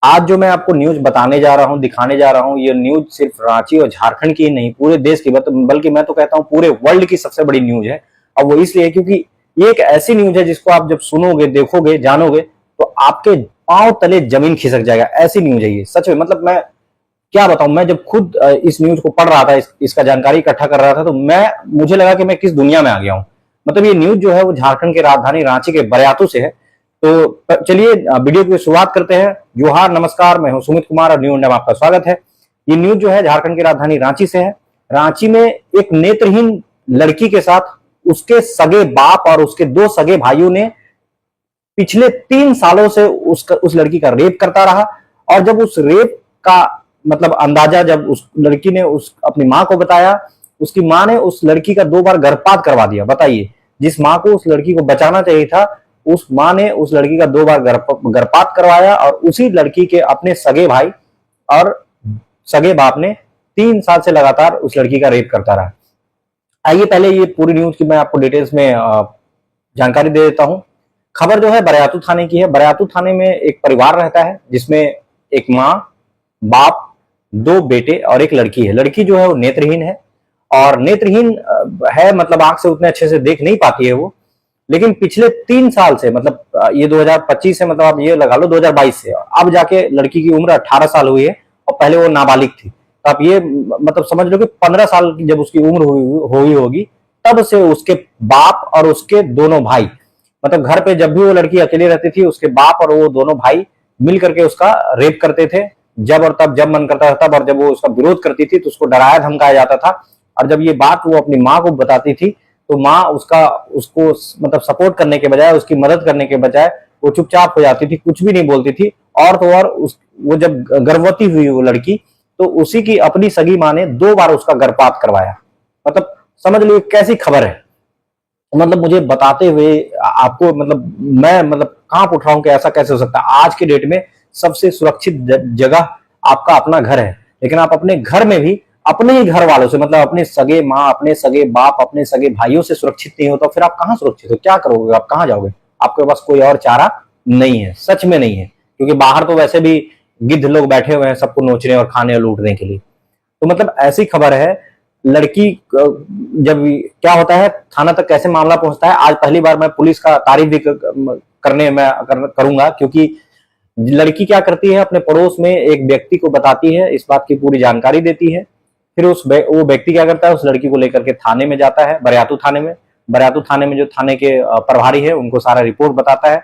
आज जो मैं आपको न्यूज बताने जा रहा हूँ, दिखाने जा रहा हूँ, ये न्यूज सिर्फ रांची और झारखंड की नहीं, पूरे देश की, बल्कि मैं तो कहता हूँ पूरे वर्ल्ड की सबसे बड़ी न्यूज है। और वो इसलिए क्योंकि ये एक ऐसी न्यूज है जिसको आप जब सुनोगे, देखोगे, जानोगे तो आपके पांव तले जमीन खिसक जाएगा। ऐसी न्यूज है ये, सच में। मतलब मैं क्या बताऊं, मैं जब खुद इस न्यूज को पढ़ रहा था, इसका जानकारी इकट्ठा कर रहा था, तो मुझे लगा कि मैं किस दुनिया में आ गया हूं। मतलब ये न्यूज जो है वो झारखंड की राजधानी रांची के बरियातू से है। तो चलिए वीडियो की शुरुआत करते हैं। जोहार, नमस्कार, मैं हूं सुमित कुमार और न्यू इंडिया में आपका स्वागत है। ये न्यूज जो है झारखंड की राजधानी रांची से है। रांची में एक नेत्रहीन लड़की के साथ उसके सगे बाप और उसके दो सगे भाइयों ने पिछले 3 सालों से उस लड़की का रेप करता रहा। और जब उस रेप का मतलब अंदाजा जब उस लड़की ने उस अपनी मां को बताया, उसकी मां ने उस लड़की का 2 बार गर्भपात करवा दिया। बताइए, जिस मां को उस लड़की को बचाना चाहिए था, उस मां ने उस लड़की का 2 बार गर्भपात करवाया। और उसी लड़की के अपने सगे भाई और सगे बाप ने 3 साल से लगातार उस लड़की का रेप करता रहा। आइए पहले ये पूरी न्यूज की मैं आपको डिटेल्स में जानकारी दे देता हूं। खबर जो है बरियातू थाने की है। बरियातू थाने में एक परिवार रहता है जिसमें एक माँ, बाप, 2 बेटे और एक लड़की है। लड़की जो है वो नेत्रहीन है। और नेत्रहीन है मतलब आंख से उतने अच्छे से देख नहीं पाती है वो। लेकिन पिछले 3 साल से, मतलब ये 2025 से, मतलब आप ये लगा लो 2022 से, अब जाके लड़की की उम्र 18 साल हुई है और पहले वो नाबालिग थी। तो आप ये मतलब समझ लो कि 15 साल की जब उसकी उम्र हुई होगी, तब से उसके बाप और उसके दोनों भाई, मतलब घर पे जब भी वो लड़की अकेली रहती थी, उसके बाप और वो दोनों भाई मिल करके उसका रेप करते थे। जब और तब, जब मन करता था तब। और जब वो उसका विरोध करती थी तो उसको डराया धमकाया जाता था। और जब ये बात वो अपनी माँ को बताती थी तो माँ उसको मतलब सपोर्ट करने के बजाय, उसकी मदद करने के बजाय वो चुपचाप हो जाती थी, कुछ भी नहीं बोलती थी। और तो और वो जब गर्भवती हुई वो लड़की, तो उसी की अपनी सगी माँ ने 2 बार उसका गर्भपात करवाया। मतलब समझ लो कैसी खबर है। मतलब मुझे बताते हुए आपको मतलब मैं मतलब कांप उठ रहा हूं कि ऐसा कैसे हो सकता है। आज के डेट में सबसे सुरक्षित जगह आपका अपना घर है, लेकिन आप अपने घर में भी अपने ही घर वालों से, मतलब अपने सगे माँ, अपने सगे बाप, अपने सगे भाइयों से सुरक्षित नहीं हो, तो फिर आप कहां सुरक्षित हो? क्या करोगे? आप कहां जाओगे? आपके पास कोई और चारा नहीं है, सच में नहीं है। क्योंकि बाहर तो वैसे भी गिद्ध लोग बैठे हुए हैं सबको नोचने और खाने और लूटने के लिए। तो मतलब ऐसी खबर है। लड़की जब क्या होता है, थाना तक कैसे मामला पहुंचता है, आज पहली बार मैं पुलिस का तारीफ भी करने में करूंगा। क्योंकि लड़की क्या करती है, अपने पड़ोस में एक व्यक्ति को बताती है, इस बात की पूरी जानकारी देती है। फिर वो व्यक्ति क्या करता है, उस लड़की को लेकर के थाने में जाता है, बरियातू थाने में। बरियातू थाने में जो थाने के प्रभारी है उनको सारा रिपोर्ट बताता है।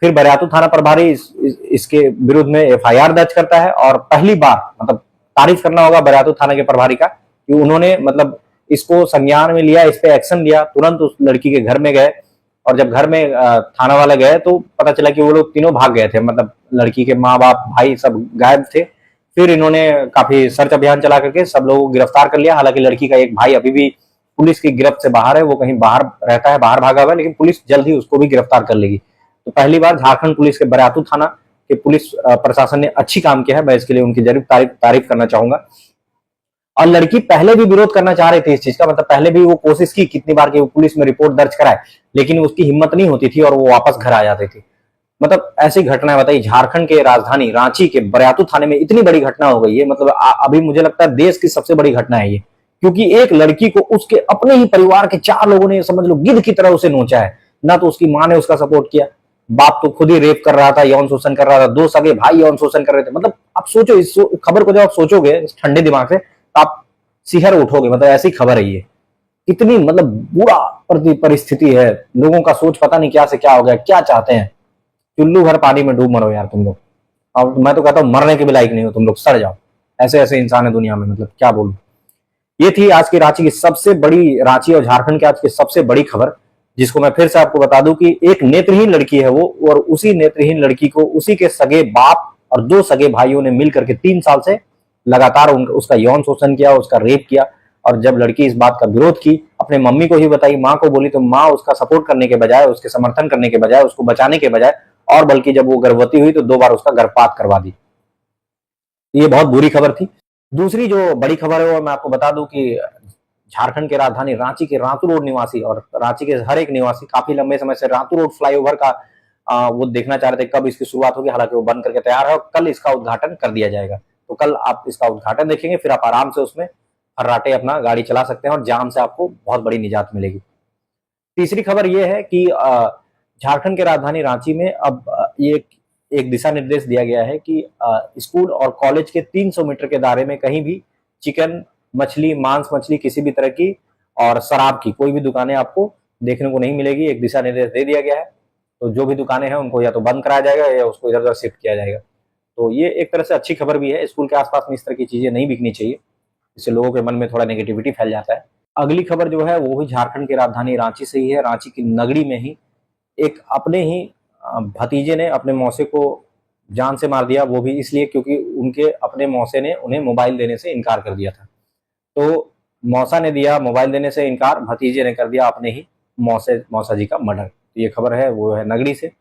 फिर बरियातू थाना प्रभारी इसके विरुद्ध में एफआईआर दर्ज करता है। और पहली बार, मतलब तारीफ करना होगा बरियातू थाना के प्रभारी का, कि उन्होंने मतलब इसको संज्ञान में लिया, इस पे एक्शन लिया। तुरंत उस लड़की के घर में गए। और जब घर में थाना वाले गए तो पता चला कि वो लोग तीनों भाग गए थे, मतलब लड़की के माँ बाप भाई सब गायब थे। फिर इन्होंने काफी सर्च अभियान चला करके सब लोगों को गिरफ्तार कर लिया। हालांकि लड़की का एक भाई अभी भी पुलिस की गिरफ्त से बाहर है, वो कहीं बाहर रहता है, बाहर भागा हुआ है, लेकिन पुलिस जल्द ही उसको भी गिरफ्तार कर लेगी। तो पहली बार झारखंड पुलिस के बरियातू थाना के पुलिस प्रशासन ने अच्छी काम किया है, मैं इसके लिए उनकी जरूर तारीफ करना चाहूंगा। और लड़की पहले भी विरोध करना चाह रही थी इस चीज का, मतलब पहले भी वो कोशिश की कितनी बार कि वो पुलिस में रिपोर्ट दर्ज कराए, लेकिन उसकी हिम्मत नहीं होती थी और वो वापस घर आ जाती थी। मतलब ऐसी घटनाएं बताइए, झारखंड के राजधानी रांची के बरियातू थाने में इतनी बड़ी घटना हो गई है। मतलब अभी मुझे लगता है देश की सबसे बड़ी घटना है ये। क्योंकि एक लड़की को उसके अपने ही परिवार के 4 लोगों ने, समझ लो गिद्ध की तरह उसे नोचा है। ना तो उसकी मां ने उसका सपोर्ट किया, बाप तो खुद ही रेप कर रहा था, यौन शोषण कर रहा था, 2 सगे भाई यौन शोषण कर रहे थे। मतलब आप सोचो, इस खबर को जब आप सोचोगे ठंडे दिमाग से, तो आप सिहर उठोगे। मतलब ऐसी खबर है ये। कितनी मतलब बुरा परिस्थिति है। लोगों का सोच पता नहीं क्या से क्या हो गया, क्या चाहते हैं। चुल्लू भर पानी में डूब मरो यार तुम लोग। और मैं तो कहता हूं मरने के भी लायक नहीं हो तुम लोग, सड़ जाओ। ऐसे ऐसे इंसान है दुनिया में, मतलब क्या बोलूं। ये थी आज की रांची की सबसे बड़ी, रांची और झारखंड की आज की सबसे बड़ी खबर, जिसको मैं फिर से आपको बता दूं कि एक नेत्रहीन लड़की है वो, और उसी नेत्रहीन लड़की को उसी के सगे बाप और 2 सगे भाइयों ने मिलकर के 3 साल से लगातार उसका यौन शोषण किया, उसका रेप किया। और जब लड़की इस बात का विरोध की, अपने मम्मी को ही बताई, माँ को बोली, तो माँ उसका सपोर्ट करने के बजाय, उसके समर्थन करने के बजाय, उसको बचाने के बजाय, और बल्कि जब वो गर्भवती हुई तो 2 बार उसका गर्भपात करवा दी। ये बहुत बुरी खबर थी। दूसरी जो बड़ी खबर है वो मैं आपको बता दूं कि झारखंड के राजधानी रांची के रातू रोड निवासी और रांची के हर एक निवासी काफी लंबे समय से रातू रोड फ्लाईओवर का वो देखना चाह रहे थे कब इसकी शुरुआत होगी, हालांकि वो बंद करके तैयार है और कल इसका उद्घाटन कर दिया जाएगा। तो कल आप इसका उद्घाटन देखेंगे, फिर आप आराम से उसमें फर्राटे अपना गाड़ी चला सकते हैं और जाम से आपको बहुत बड़ी निजात मिलेगी। तीसरी खबर ये है कि झारखंड के राजधानी रांची में अब ये एक दिशा निर्देश दिया गया है कि स्कूल और कॉलेज के 300 मीटर के दायरे में कहीं भी चिकन, मछली, मांस मछली किसी भी तरह की और शराब की कोई भी दुकानें आपको देखने को नहीं मिलेगी। एक दिशा निर्देश दे दिया गया है। तो जो भी दुकानें हैं उनको या तो बंद कराया जाएगा या उसको इधर उधर शिफ्ट किया जाएगा। तो ये एक तरह से अच्छी खबर भी है। स्कूल के आसपास में इस तरह की चीजें नहीं बिकनी चाहिए, इससे लोगों के मन में थोड़ा नेगेटिविटी फैल जाता है। अगली खबर जो है वो भी झारखंड की राजधानी रांची से ही है। रांची की नगरी में ही एक अपने ही भतीजे ने अपने मौसे को जान से मार दिया, वो भी इसलिए क्योंकि उनके अपने मौसे ने उन्हें मोबाइल देने से इनकार कर दिया था। तो मौसा ने दिया मोबाइल देने से इनकार, भतीजे ने कर दिया अपने ही मौसा जी का मर्डर। ये खबर है वो है नगरी से।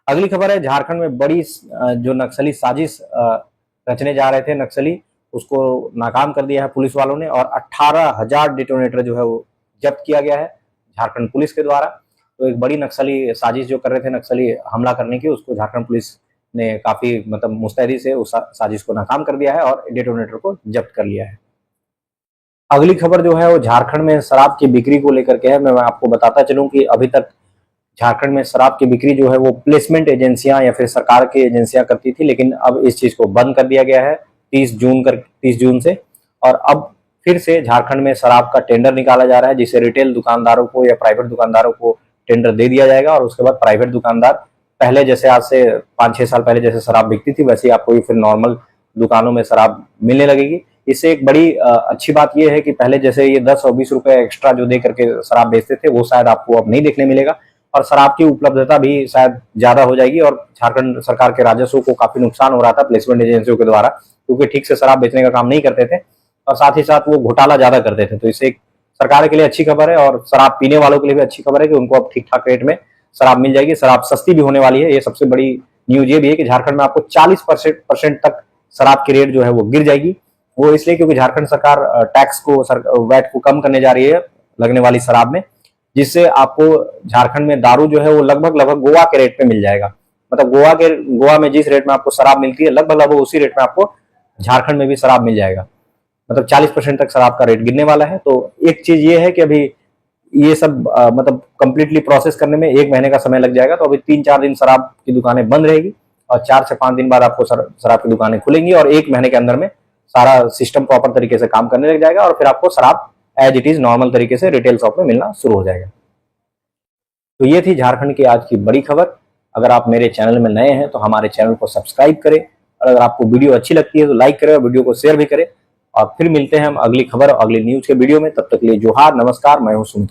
अगली खबर है झारखंड में बड़ी जो नक्सली साजिश रचने जा रहे थे नक्सली, उसको नाकाम कर दिया है पुलिस वालों ने और 18,000 डिटोनेटर जो है वो जब्त किया गया है झारखंड पुलिस के द्वारा। तो एक बड़ी नक्सली साजिश जो कर रहे थे नक्सली हमला करने की, उसको झारखंड पुलिस ने काफी मतलब मुस्तैदी से उस साजिश को नाकाम कर दिया है और डिटोनेटर को जब्त कर लिया है। अगली खबर जो है वो झारखंड में शराब की बिक्री को लेकर के है। मैं आपको बताता चलूं कि अभी तक झारखंड में शराब की बिक्री जो है वो प्लेसमेंट एजेंसियां या फिर सरकार की एजेंसियां करती थी, लेकिन अब इस चीज को बंद कर दिया गया है 30 जून से। और अब फिर से झारखंड में शराब का टेंडर निकाला जा रहा है, जिसे रिटेल दुकानदारों को या प्राइवेट दुकानदारों को टेंडर दे दिया जाएगा और उसके बाद प्राइवेट दुकानदार पहले जैसे आज से 5-6 साल पहले जैसे शराब बिकती थी वैसे ही आपको भी फिर नॉर्मल दुकानों में शराब मिलने लगेगी। इससे एक बड़ी अच्छी बात यह है कि पहले जैसे ये 10 और 20 रुपए एक्स्ट्रा जो दे करके शराब बेचते थे वो शायद आपको अब नहीं देखने मिलेगा और शराब की उपलब्धता भी शायद ज्यादा हो जाएगी। और झारखंड सरकार के राजस्व को काफी नुकसान हो रहा था प्लेसमेंट एजेंसियों के द्वारा, क्योंकि ठीक से शराब बेचने का काम नहीं करते थे और साथ ही साथ वो घोटाला ज्यादा करते थे। तो इससे एक सरकार के लिए अच्छी खबर है और शराब पीने वालों के लिए भी अच्छी खबर है कि उनको अब ठीक ठाक रेट में शराब मिल जाएगी। शराब सस्ती भी होने वाली है। ये सबसे बड़ी न्यूज ये भी है कि झारखंड में आपको 40% तक शराब की रेट जो है वो गिर जाएगी। वो इसलिए क्योंकि झारखंड सरकार टैक्स को वैट को कम करने जा रही है लगने वाली शराब में, जिससे आपको झारखंड में दारू जो है वो लगभग गोवा के रेट पे मिल जाएगा। मतलब गोवा में जिस रेट में आपको शराब मिलती है लगभग उसी रेट में आपको झारखंड में भी शराब मिल जाएगा। मतलब 40% तक शराब का रेट गिरने वाला है। तो एक चीज ये है कि अभी ये सब मतलब कंप्लीटली प्रोसेस करने में 1 महीने का समय लग जाएगा। तो अभी 3-4 दिन शराब की दुकानें बंद रहेगी और 4 से 5 दिन बाद आपको शराब की दुकानें खुलेंगी और 1 महीने के अंदर में सारा सिस्टम प्रॉपर तरीके से काम करने लग जाएगा और फिर आपको शराब एज इट इज नॉर्मल तरीके से रिटेल शॉप में मिलना शुरू हो जाएगा। तो ये थी झारखंड की आज की बड़ी खबर। अगर आप मेरे चैनल में नए हैं तो हमारे चैनल को सब्सक्राइब करें और अगर आपको वीडियो अच्छी लगती है तो लाइक करें और वीडियो को शेयर भी करें। और फिर मिलते हैं हम अगली खबर और अगली न्यूज के वीडियो में। तब तक के लिए जोहार, नमस्कार। मैं हूं सुमित।